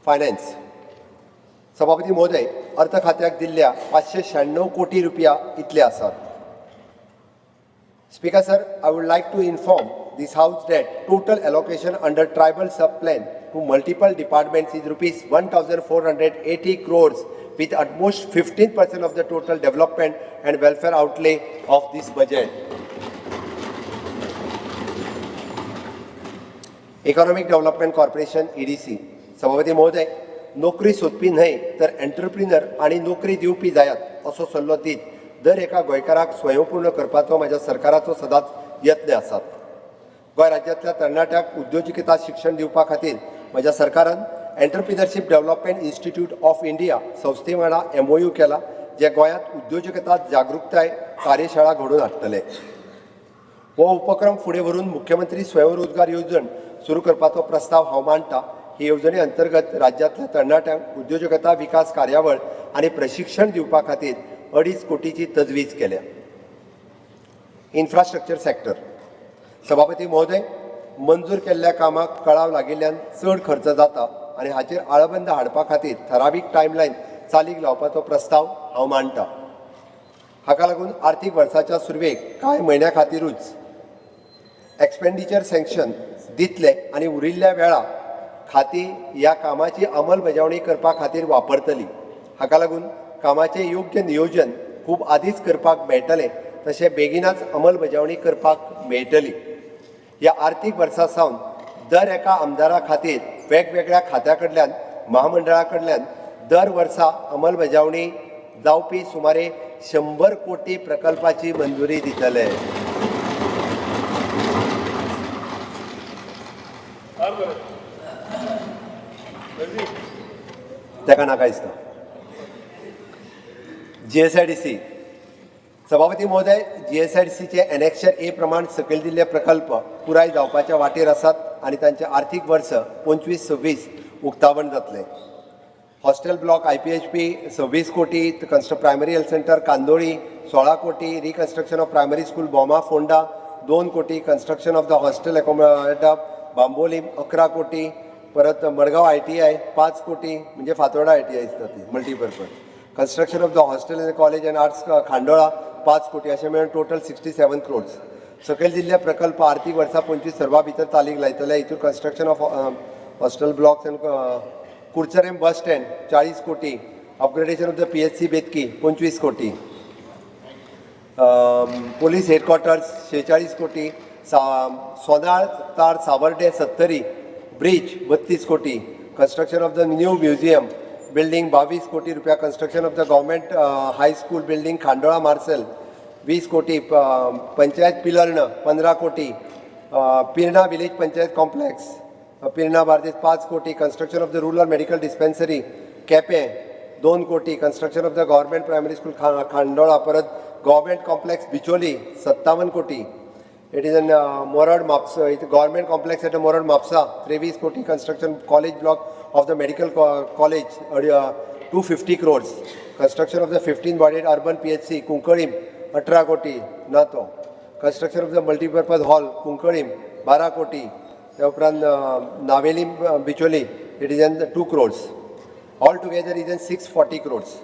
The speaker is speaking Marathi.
फायनान्स. सभापती महोदय, अर्थ खात्याक दिल्ल्या 596 कोटी रुपया इतले आसात. Speaker sir, I would like to inform this House that total allocation under tribal sub-plan to multiple departments is rupees 1,480 crores with at most 15% of the total development and welfare outlay of this budget. Economic Development Corporation EDC. सभापती महोदय, नोकरी सोदपी न्हय तर एंटरप्रिनर आणि नोकरी दिवपी जायात असो सल्लो दीत दर एका गोंयकाराक स्वयंपूर्ण करपाचो माझ्या सरकाराचो सदांच यत्न आसात. गोंय राज्यांतल्या तरणाट्यांक उद्योजकता शिक्षण दिवपा खातीर माझ्या सरकारान एंटरप्रिनरशीप डेव्हलपमेंट इन्स्टिट्यूट ऑफ इंडिया संस्थे वांगडा MOU केला, जे गोंयांत उद्योजकता जागृताय कार्यशाळा घडोवन हाडटले. हो उपक्रम फुडें व्हरून मुख्यमंत्री स्वयंरोजगार येवजण सुरू करपाचो प्रस्ताव हांव मांडटा. ही येवजणे अंतर्गत राज्यांतल्या तरणाट्यांक उद्योजकता विकास कार्यावळ आनी प्रशिक्षण दिवपा खातीर 2.5 कोटीची तजवीज केल्या. Infrastructure sector. सभापती महोदय, मंजूर केल्ल्या कामाक कळाव लागिल्ल्यान चड खर्च जाता आनी हाचेर आळबंद हाडपा खातीर ठरावीक टायमलायन चालीक लावपाचो प्रस्ताव हांव मांडटा. हाका लागून आर्थीक वर्साच्या सुरवेक कांय म्हयन्या खातीरूच एक्सपेंडिचर सँक्शन दितले आनी उरिल्ल्या वेळा खाती ह्या कामाची अंमलबजावणी करपा खातीर वापरतली. हाका लागून कामाचें योग्य नियोजन खूब आदींच करपाक मेळटलें, तशें बेगीनाच अंमलबजावणी करपाक मेळटली. ह्या आर्थीक वर्सा सावन दर एका आमदारा खातीर वेगवेगळ्या खात्या कडल्यान महामंडळा कडल्यान दर वर्सा अंमलबजावणी जावपी सुमारे 100 कोटी प्रकल्पाची मंजुरी दितले. ताका नाका दिसता. GSIDC. सभापती महोदय, GSIDCचे एनेक्शर ए प्रमाण सकयल दिल्ले प्रकल्प पुराय जावपाच्या वाटेर आसात आनी तांचे आर्थीक वर्स 25-26 उक्तावण जातले. हॉस्टेल ब्लॉक IPHP 26 कोटी, प्रायमरी हेल्थ सेंटर कांदोळी 16 कोटी, reconstruction of primary school Boma Ponda 2 कोटी, construction of the hostel accommodate Bambolim 11 कोटी, परत मडगाव ITI 5 कोटी, म्हणजे फातोर्डा ITI दिसता ती multipurpose. Construction of the hostel end college end arts Khandola 5 कोटी, अशें मेळून टोटल 67 क्रोर्स. सकयल दिल्ले प्रकल्प आर्थीक वर्सा 25 सर्वा भितर चालीक लायतले. हितून construction of hostel blocks and Curchorem bus stand 40 कोटी, upgradation of the PHC Betki 25 कोटी, पोलीस हेडक्वॉर्टर्स 46 कोटी, सोनाळ तार सावर्डे 70 ब्रिज 32 कोटी, construction of the new museum building 22 कोटी रुपया, construction of the government high school building Khandola Marcel 20 कोटी, पंचायत पिलर्ण 15 कोटी, पिर्णा विलेज पंचायत कॉम्प्लेक्स पिर्णा बार्देस 5 कोटी, construction of the rural medical dispensary Quepem 2 कोटी, construction of the government primary school Khandola, परत गव्हर्मेंट कॉम्प्लेक्स बिचोली 57 कोटी. It is in Morad Mapsa, government complex at Morad Mapsa 23 कोटी, construction college block of the medical college 250 crores, construction of the 15-bedded urban PHC Konkani 18 कोटी नातो, construction of the multipurpose hall Konkani 12 कोटी, त्या उपरांत Navelim Bicholim it is in 2 crores. Altogether it is in 640 crores.